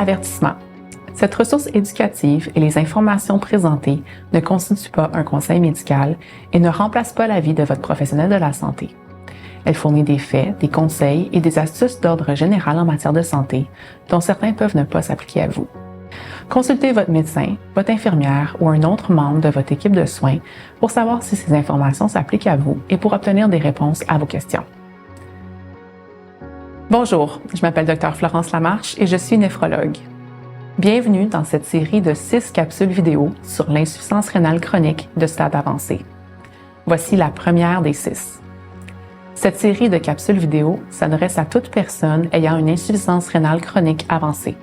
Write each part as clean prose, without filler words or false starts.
Avertissement. Cette ressource éducative et les informations présentées ne constituent pas un conseil médical et ne remplacent pas l'avis de votre professionnel de la santé. Elle fournit des faits, des conseils et des astuces d'ordre général en matière de santé, dont certains peuvent ne pas s'appliquer à vous. Consultez votre médecin, votre infirmière ou un autre membre de votre équipe de soins pour savoir si ces informations s'appliquent à vous et pour obtenir des réponses à vos questions. Bonjour, je m'appelle Dr Florence Lamarche et je suis néphrologue. Bienvenue dans cette série de 6 capsules vidéo sur l'insuffisance rénale chronique de stade avancé. Voici la première des 6. Cette série de capsules vidéo s'adresse à toute personne ayant une insuffisance rénale chronique avancée.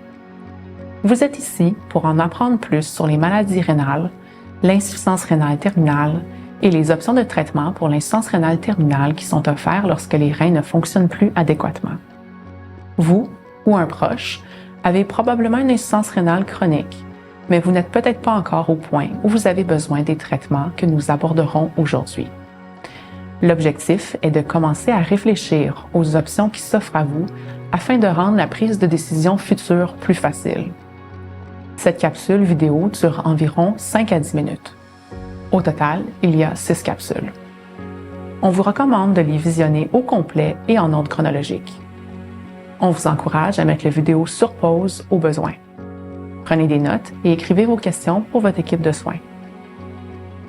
Vous êtes ici pour en apprendre plus sur les maladies rénales, l'insuffisance rénale terminale et les options de traitement pour l'insuffisance rénale terminale qui sont offertes lorsque les reins ne fonctionnent plus adéquatement. Vous ou un proche avez probablement une insuffisance rénale chronique, mais vous n'êtes peut-être pas encore au point où vous avez besoin des traitements que nous aborderons aujourd'hui. L'objectif est de commencer à réfléchir aux options qui s'offrent à vous afin de rendre la prise de décision future plus facile. Cette capsule vidéo dure environ 5 à 10 minutes. Au total, il y a 6 capsules. On vous recommande de les visionner au complet et en ordre chronologique. On vous encourage à mettre la vidéo sur pause au besoin. Prenez des notes et écrivez vos questions pour votre équipe de soins.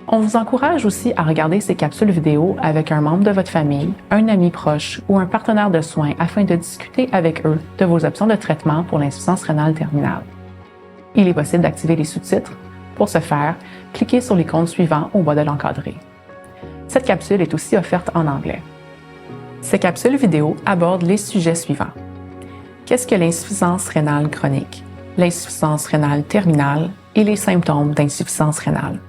On vous encourage aussi à regarder ces capsules vidéo avec un membre de votre famille, un ami proche ou un partenaire de soins afin de discuter avec eux de vos options de traitement pour l'insuffisance rénale terminale. Il est possible d'activer les sous-titres. Pour ce faire, cliquez sur l'icône suivante au bas de l'encadré. Cette capsule est aussi offerte en anglais. Ces capsules vidéo abordent les sujets suivants. Qu'est-ce que l'insuffisance rénale chronique, l'insuffisance rénale terminale et les symptômes d'insuffisance rénale?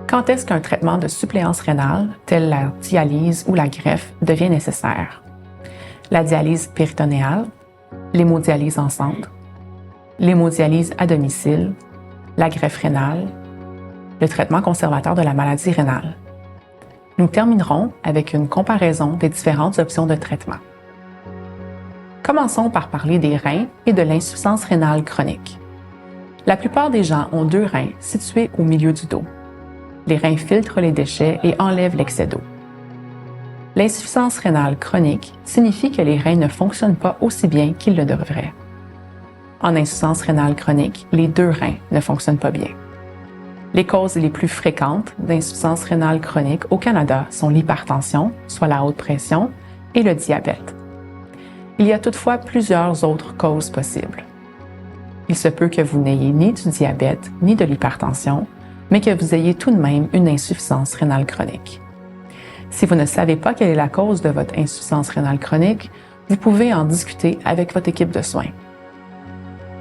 Quand est-ce qu'un traitement de suppléance rénale, tel la dialyse ou la greffe, devient nécessaire? La dialyse péritonéale, l'hémodialyse en centre, l'hémodialyse à domicile, la greffe rénale, le traitement conservateur de la maladie rénale. Nous terminerons avec une comparaison des différentes options de traitement. Commençons par parler des reins et de l'insuffisance rénale chronique. La plupart des gens ont 2 reins situés au milieu du dos. Les reins filtrent les déchets et enlèvent l'excès d'eau. L'insuffisance rénale chronique signifie que les reins ne fonctionnent pas aussi bien qu'ils le devraient. En insuffisance rénale chronique, les 2 reins ne fonctionnent pas bien. Les causes les plus fréquentes d'insuffisance rénale chronique au Canada sont l'hypertension, soit la haute pression, et le diabète. Il y a toutefois plusieurs autres causes possibles. Il se peut que vous n'ayez ni du diabète ni de l'hypertension, mais que vous ayez tout de même une insuffisance rénale chronique. Si vous ne savez pas quelle est la cause de votre insuffisance rénale chronique, vous pouvez en discuter avec votre équipe de soins.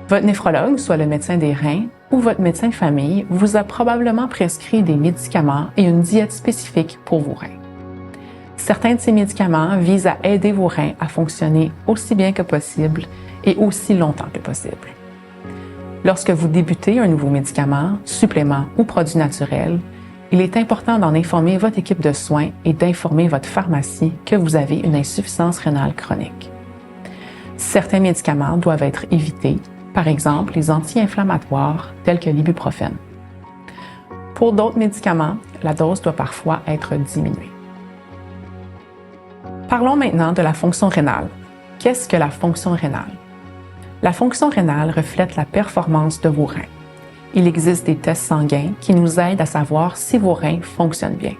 Votre néphrologue, soit le médecin des reins, ou votre médecin de famille, vous a probablement prescrit des médicaments et une diète spécifique pour vos reins. Certains de ces médicaments visent à aider vos reins à fonctionner aussi bien que possible et aussi longtemps que possible. Lorsque vous débutez un nouveau médicament, supplément ou produit naturel, il est important d'en informer votre équipe de soins et d'informer votre pharmacie que vous avez une insuffisance rénale chronique. Certains médicaments doivent être évités, par exemple les anti-inflammatoires tels que l'ibuprofène. Pour d'autres médicaments, la dose doit parfois être diminuée. Parlons maintenant de la fonction rénale. Qu'est-ce que la fonction rénale? La fonction rénale reflète la performance de vos reins. Il existe des tests sanguins qui nous aident à savoir si vos reins fonctionnent bien.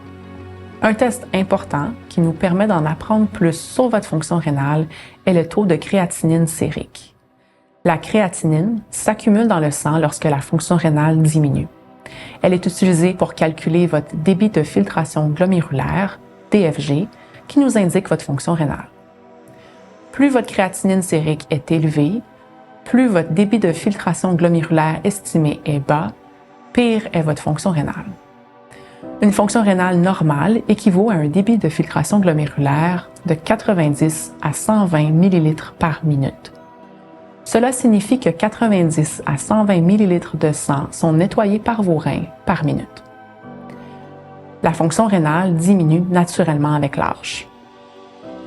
Un test important qui nous permet d'en apprendre plus sur votre fonction rénale est le taux de créatinine sérique. La créatinine s'accumule dans le sang lorsque la fonction rénale diminue. Elle est utilisée pour calculer votre débit de filtration glomérulaire, DFG, qui nous indique votre fonction rénale. Plus votre créatinine sérique est élevée, plus votre débit de filtration glomérulaire estimé est bas, pire est votre fonction rénale. Une fonction rénale normale équivaut à un débit de filtration glomérulaire de 90 à 120 ml par minute. Cela signifie que 90 à 120 ml de sang sont nettoyés par vos reins par minute. La fonction rénale diminue naturellement avec l'âge.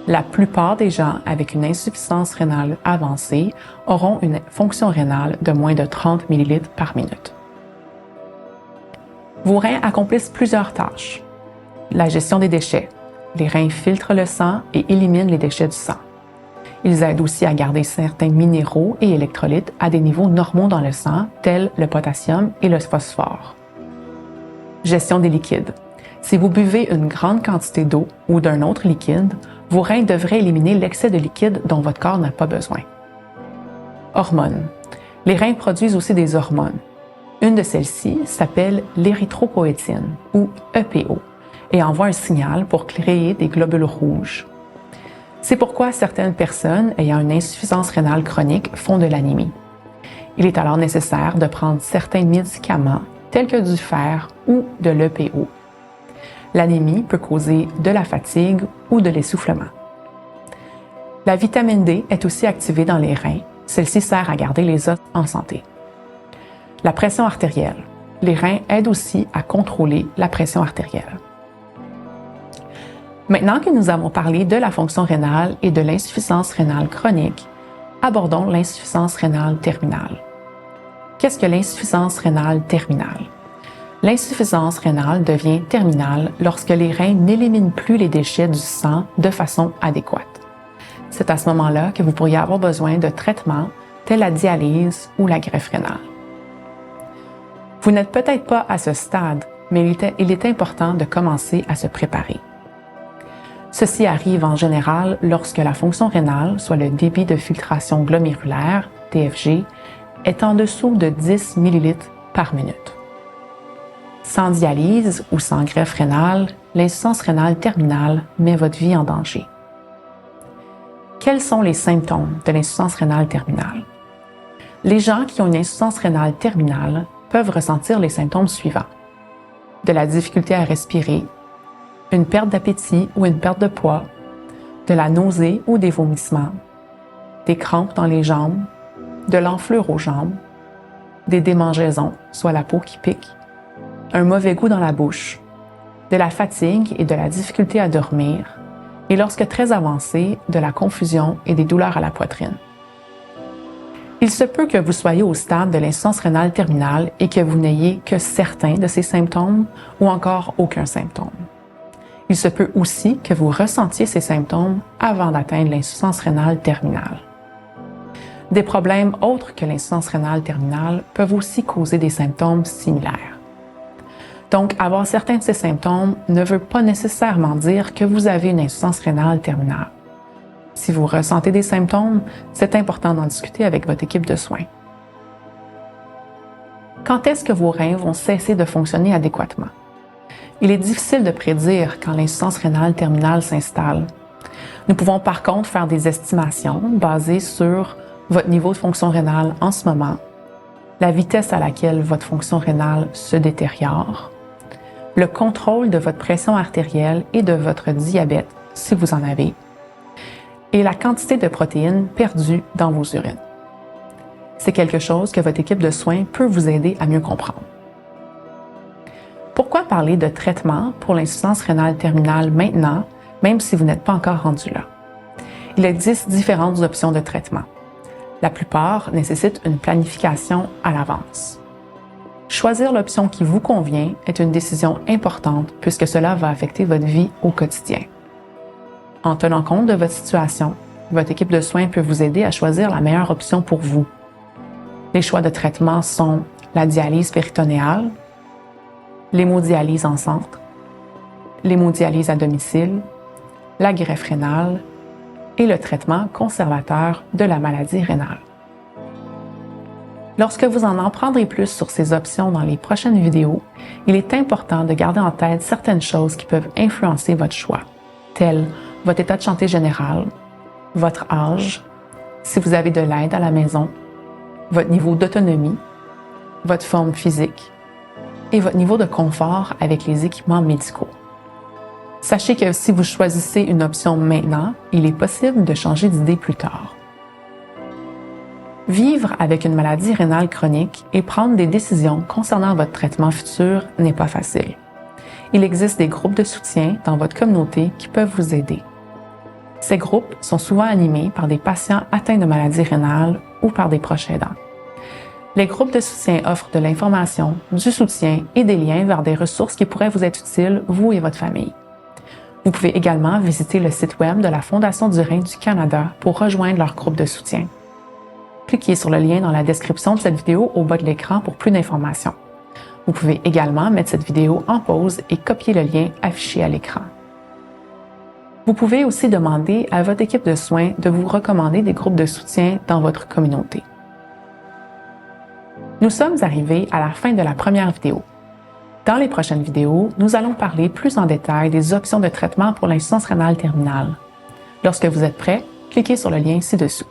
La plupart des gens avec une insuffisance rénale avancée auront une fonction rénale de moins de 30 ml par minute. Vos reins accomplissent plusieurs tâches. La gestion des déchets. Les reins filtrent le sang et éliminent les déchets du sang. Ils aident aussi à garder certains minéraux et électrolytes à des niveaux normaux dans le sang, tels le potassium et le phosphore. Gestion des liquides. Si vous buvez une grande quantité d'eau ou d'un autre liquide, vos reins devraient éliminer l'excès de liquide dont votre corps n'a pas besoin. Hormones. Les reins produisent aussi des hormones. Une de celles-ci s'appelle l'érythropoïétine, ou EPO, et envoie un signal pour créer des globules rouges. C'est pourquoi certaines personnes ayant une insuffisance rénale chronique font de l'anémie. Il est alors nécessaire de prendre certains médicaments tels que du fer ou de l'EPO. L'anémie peut causer de la fatigue ou de l'essoufflement. La vitamine D est aussi activée dans les reins. Celle-ci sert à garder les os en santé. La pression artérielle. Les reins aident aussi à contrôler la pression artérielle. Maintenant que nous avons parlé de la fonction rénale et de l'insuffisance rénale chronique, abordons l'insuffisance rénale terminale. Qu'est-ce que l'insuffisance rénale terminale? L'insuffisance rénale devient terminale lorsque les reins n'éliminent plus les déchets du sang de façon adéquate. C'est à ce moment-là que vous pourriez avoir besoin de traitements tels la dialyse ou la greffe rénale. Vous n'êtes peut-être pas à ce stade, mais il est important de commencer à se préparer. Ceci arrive en général lorsque la fonction rénale, soit le débit de filtration glomérulaire, DFG, est en dessous de 10 ml par minute. Sans dialyse ou sans greffe rénale, l'insuffisance rénale terminale met votre vie en danger. Quels sont les symptômes de l'insuffisance rénale terminale? Les gens qui ont une insuffisance rénale terminale peuvent ressentir les symptômes suivants: de la difficulté à respirer, une perte d'appétit ou une perte de poids, de la nausée ou des vomissements, des crampes dans les jambes, de l'enflure aux jambes, des démangeaisons, soit la peau qui pique, un mauvais goût dans la bouche, de la fatigue et de la difficulté à dormir, et lorsque très avancé, de la confusion et des douleurs à la poitrine. Il se peut que vous soyez au stade de l'insuffisance rénale terminale et que vous n'ayez que certains de ces symptômes ou encore aucun symptôme. Il se peut aussi que vous ressentiez ces symptômes avant d'atteindre l'insuffisance rénale terminale. Des problèmes autres que l'insuffisance rénale terminale peuvent aussi causer des symptômes similaires. Donc, avoir certains de ces symptômes ne veut pas nécessairement dire que vous avez une insuffisance rénale terminale. Si vous ressentez des symptômes, c'est important d'en discuter avec votre équipe de soins. Quand est-ce que vos reins vont cesser de fonctionner adéquatement? Il est difficile de prédire quand l'insuffisance rénale terminale s'installe. Nous pouvons par contre faire des estimations basées sur votre niveau de fonction rénale en ce moment, la vitesse à laquelle votre fonction rénale se détériore, le contrôle de votre pression artérielle et de votre diabète, si vous en avez, et la quantité de protéines perdues dans vos urines. C'est quelque chose que votre équipe de soins peut vous aider à mieux comprendre. Pourquoi parler de traitement pour l'insuffisance rénale terminale maintenant, même si vous n'êtes pas encore rendu là? Il existe différentes options de traitement. La plupart nécessitent une planification à l'avance. Choisir l'option qui vous convient est une décision importante puisque cela va affecter votre vie au quotidien. En tenant compte de votre situation, votre équipe de soins peut vous aider à choisir la meilleure option pour vous. Les choix de traitement sont la dialyse péritonéale, l'hémodialyse en centre, l'hémodialyse à domicile, la greffe rénale et le traitement conservateur de la maladie rénale. Lorsque vous en prendrez plus sur ces options dans les prochaines vidéos, il est important de garder en tête certaines choses qui peuvent influencer votre choix, telles votre état de santé général, votre âge, si vous avez de l'aide à la maison, votre niveau d'autonomie, votre forme physique et votre niveau de confort avec les équipements médicaux. Sachez que si vous choisissez une option maintenant, il est possible de changer d'idée plus tard. Vivre avec une maladie rénale chronique et prendre des décisions concernant votre traitement futur n'est pas facile. Il existe des groupes de soutien dans votre communauté qui peuvent vous aider. Ces groupes sont souvent animés par des patients atteints de maladies rénales ou par des proches aidants. Les groupes de soutien offrent de l'information, du soutien et des liens vers des ressources qui pourraient vous être utiles, vous et votre famille. Vous pouvez également visiter le site web de la Fondation du Rein du Canada pour rejoindre leur groupe de soutien. Cliquez sur le lien dans la description de cette vidéo au bas de l'écran pour plus d'informations. Vous pouvez également mettre cette vidéo en pause et copier le lien affiché à l'écran. Vous pouvez aussi demander à votre équipe de soins de vous recommander des groupes de soutien dans votre communauté. Nous sommes arrivés à la fin de la première vidéo. Dans les prochaines vidéos, nous allons parler plus en détail des options de traitement pour l'insuffisance rénale terminale. Lorsque vous êtes prêt, cliquez sur le lien ci-dessous.